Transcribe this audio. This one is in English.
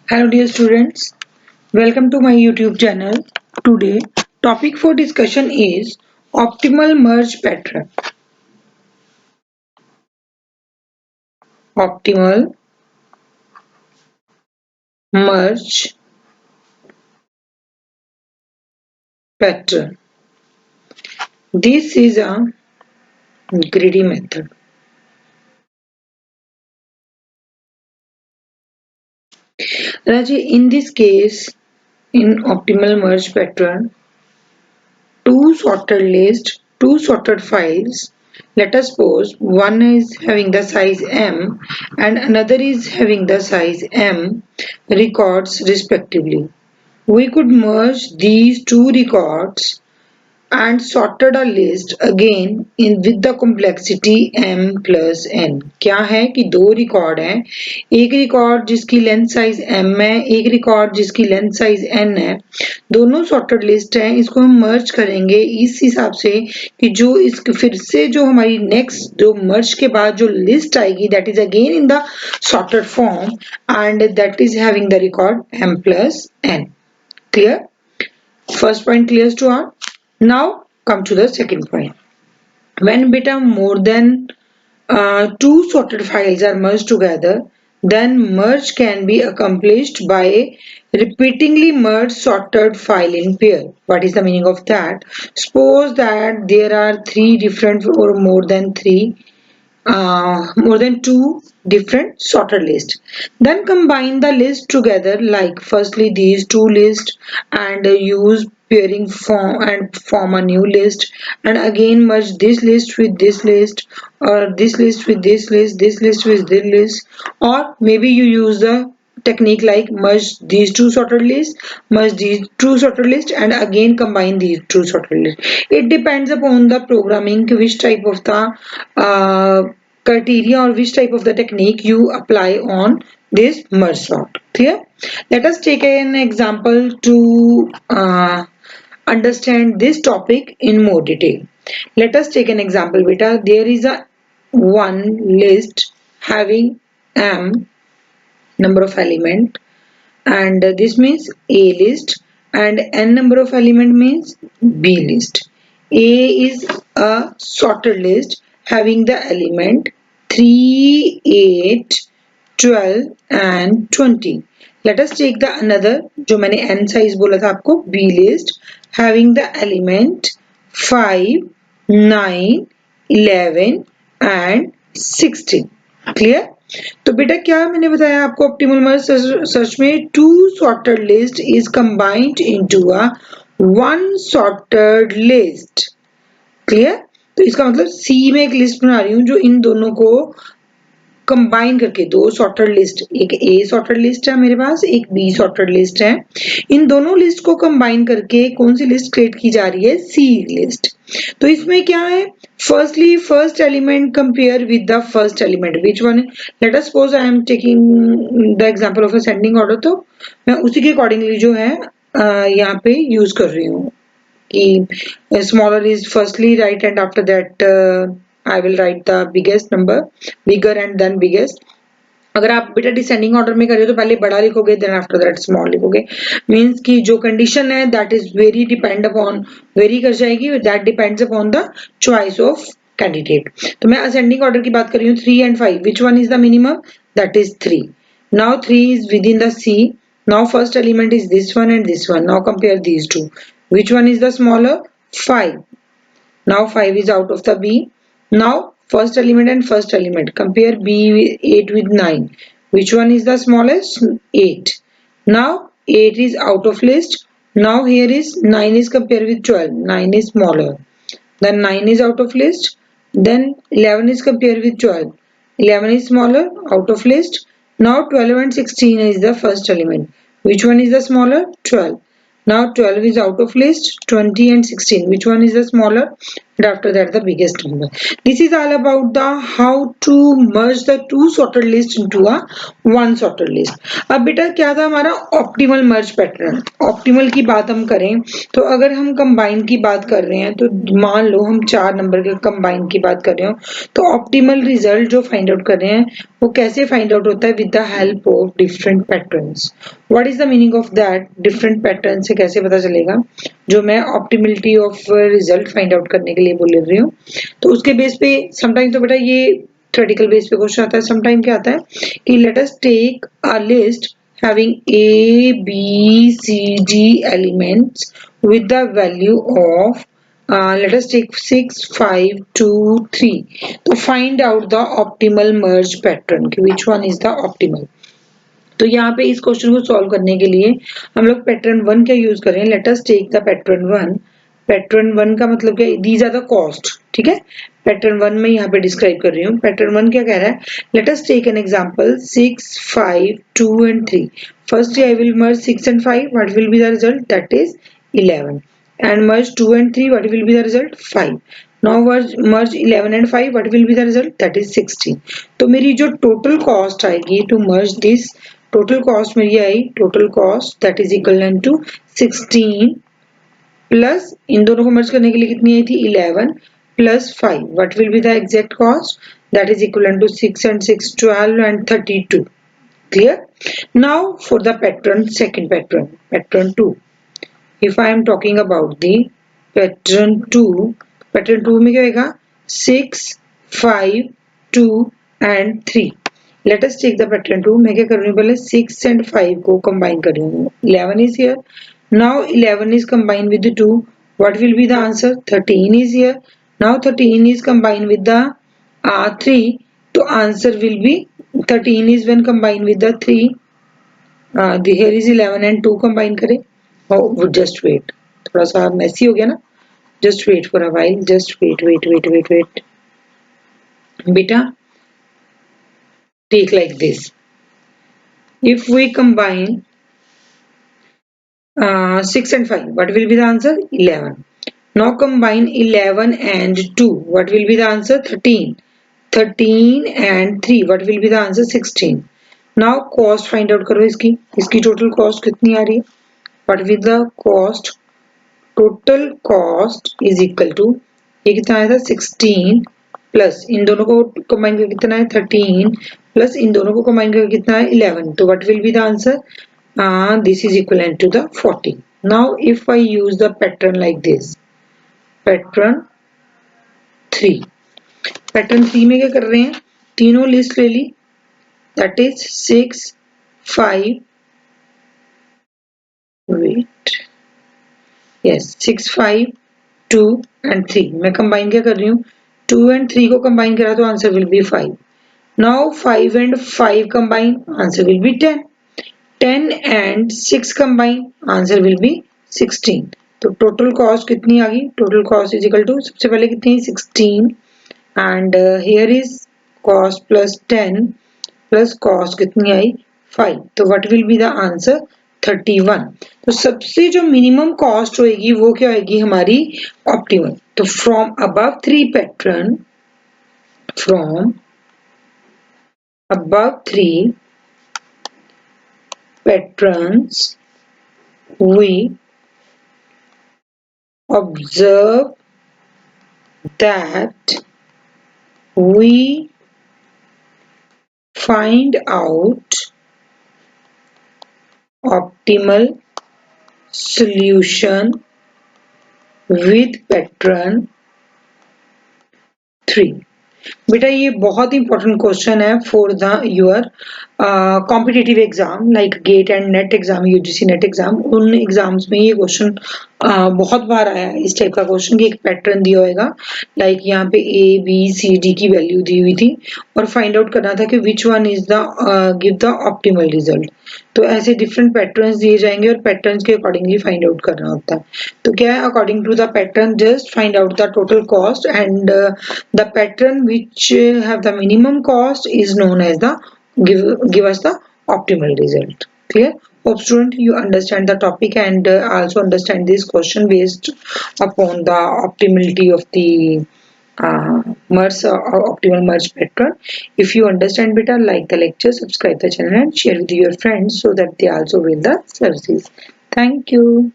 Hello dear students, welcome to my YouTube channel. Today topic for discussion is optimal merge pattern. Optimal merge pattern. This is a greedy method. Raji, in this case, in optimal merge pattern, two sorted list, two sorted files. Let us suppose one is having the size M and another is having the size M records respectively. We could merge these two records and sorted a list again in with the complexity m plus n. क्या है कि दो record हैं, एक record जिसकी length size m है, एक record जिसकी लेंथ साइज n है, दोनों सॉर्टेड लिस्ट हैं. इसको हम मर्ज करेंगे इस हिसाब से कि जो इस फिर से जो हमारी नेक्स्ट जो मर्ज के बाद जो लिस्ट आएगी that is again in the sorted form and that is having the record m plus n. Clear? First point clear to all. Now come to the second point. When beta more than two sorted files are merged together, then merge can be accomplished by repeatedly merge sorted file in pair. What is the meaning of that? Suppose that there are three different or more than two different sorted lists. Then combine the list together like firstly these two lists and use pairing form and form a new list, and again merge this list with this list, or this list with this list, this list with this list, or maybe you use the technique like merge these two sorted lists, merge these two sorted lists and again combine these two sorted lists. It depends upon the programming which type of the criteria or which type of the technique you apply on this merge sort. Clear? Let us take an example to understand this topic in more detail. Let us take an example beta. There is a one list having m number of element, and this means A list, and n number of element means B list. A is a sorted list having the element 3, 8, 12 and 20. Let us take the another जो मैंने n size बोला था आपको B list having the element 5, 9, 11 and 16. Clear? तो बेटा क्या मैंने बताया आपको ऑप्टिमल मर्ज सर्च में two sorted list is combined into a one sorted list. Clear? तो इसका मतलब सी में एक लिस्ट बना रही हूँ जो इन दोनों को कंबाइन करके दो सॉर्टेड लिस्ट, एक ए सॉर्टेड लिस्ट है मेरे पास, एक बी सॉर्टेड लिस्ट है. इन दोनों लिस्ट को कंबाइन करके कौन सी लिस्ट क्रिएट की जा रही है? सी लिस्ट. तो इसमें क्या है? Firstly first element compare with the first element which one. Let us suppose I am taking the example of ascending order. तो मैं उसी के अकॉर्डिंगली जो है यहाँ पे यूज कर रही हूँ कि smaller is firstly right and after that I will write the biggest number, bigger and then biggest. अगर आप बेटा डिसेंडिंग ऑर्डर में कर रहे हो तो पहले बड़ा लिखोगे देन आफ्टर दैट स्मॉल लिखोगे. मींस कि जो कंडीशन है that is very depend upon, very कर जाएगी, that depends upon the choice of candidate. तो मैं असेंडिंग ऑर्डर की बात कर रही हूँ 3 and 5. Which one is the minimum? That is 3. Now 3 is within the C. Now first element is this one and this one. Now compare these two. Which one is the smaller? 5. Now 5 is out of the B. Now first element and first element. Compare B with 8 with 9. Which one is the smallest? 8. Now 8 is out of list. Now here is 9 is compared with 12. 9 is smaller. Then 9 is out of list. Then 11 is compared with 12. 11 is smaller, out of list. Now 12 and 16 is the first element. Which one is the smaller? 12. Now 12 is out of list, 20 and 16. Which one is the smaller? And after that the biggest number. This is all about the how to merge the two sorted list into a one sorted list. अब बेटा क्या था हमारा optimal मर्ज pattern. Optimal की बात हम करें तो अगर हम कंबाइन की बात कर रहे हैं तो मान लो हम चार नंबर के कंबाइन की बात कर रहे हो तो ऑप्टिमल रिजल्ट जो फाइंड आउट कर रहे हैं वो कैसे फाइंड आउट होता है with the help of different patterns. What is the meaning of that? Different pattern से कैसे पता चलेगा जो मैं ऑप्टिमिलिटी ऑफ रिजल्ट फाइंड आउट करने के लिए बोल रही हूँ. तो उसके बेस पे समटाइम तो बेटा ये थ्योरेटिकल बेस पे क्वेश्चन आता है. समटाइम क्या आता है कि let us take a list having A, B, C, D elements with the value of let us take 6, 5, 2, 3. To find out the optimal merge pattern, which one is the optimal. तो यहाँ पे इस question को solve करने के लिए हम लोग पैटर्न वन का यूज करें. Let us take the pattern one. Pattern one का मतलब क्या? These are the cost. ठीक है, पैटर्न वन में यहाँ पे डिस्क्राइब कर रही हूँ. पैटर्न वन क्या कह रहा है? Let us take an example 6, 5, 2 and 3. Firstly I will merge 6 and 5. What will be the result? That is 11. and merge 2 and 3, what will be the result? 5. Now merge 11 and 5, what will be the result? That is 16. तो मेरी जो total cost आएगी to merge this, total cost मेरी आई, total cost that is equivalent to 16 plus इन दोनों को merge करने के लिए कितनी आई थी? 11 plus 5. What will be the exact cost? That is equivalent to 6 and 6, 12 and 32. Clear? Now for the pattern, second pattern, pattern 2. If I am talking about the pattern 2 में क्या होगा? 6, 5, 2 and 3. Let us take the pattern 2. मैं क्या कर रही हूँ? पहले 6 and 5 को combine कर रही हूँ. 11 is here. Now 11 is combined with the 2. What will be the answer? 13 is here. Now 13 is combined with the 3. So answer will be 13 is when combined with the 3. Here is 11 and 2 combine करें. Oh, just wait. थोड़ा सा मैसी हो गया ना. Just wait for a while. Just wait. बेटा, take like this. If we combine 6 and 5, what will be the answer? 11. Now combine 11 and 2. What will be the answer? 13. 13 and 3. What will be the answer? 16. Now cost find out करो इसकी. इसकी total cost कितनी आ रही है? What will the cost? Total cost is equal to, ये कितना आया था? 16 प्लस इन दोनों को कंबाइन करके कितना है? 13 प्लस इन दोनों को कंबाइन करके कितना है? 11. तो what will be the answer? This is equal to the 40. Now if I use the pattern like this, pattern 3. Pattern 3 में क्या कर रहे हैं? तीनों लिस्ट ले ली, that is 6, 5, wait, yes 6, 5, 2 and 3. मैं कंबाइन क्या कर रही हूँ? 2 and 3 को कंबाइन करा तो answer will be 5. Now 5 and 5 combine, answer will be 10. 10 and 6 combine, answer will be 16. तो टोटल कॉस्ट कितनी आ गई? Total cost is equal to, सबसे पहले कितनी? 16 and here is cost plus 10 plus cost कितनी आई? 5. तो what will be the answer? 31. तो सबसे जो मिनिमम कॉस्ट होगी वो क्या होगी? हमारी ऑप्टिमल. तो from above three patterns we observe that we find out optimal solution with pattern 3. बेटा ये बहुत इंपॉर्टेंट क्वेश्चन है for the your competitive exam like get and net exam, UGC net exam. उन एग्जाम्स में ये question बहुत बार आया है इस टाइप का क्वेश्चन कि एक पैटर्न दिया होगा, लाइक यहाँ पे ए बी सी डी की वैल्यू दी हुई थी और फाइंड आउट करना था कि which one is the give the optimal result. तो ऐसे डिफरेंट पैटर्न्स दिए जाएंगे और पैटर्न्स के अकॉर्डिंगली फाइंड आउट करना होता है. तो क्या है? According to the pattern just find out the total cost and the pattern which have the minimum cost is known as the give us the optimal result. Clear? Hope student you understand the topic and also understand this question based upon the optimality of the merge optimal merge pattern. If you understand better, like the lecture, subscribe the channel and share with your friends so that they also will the services. Thank you.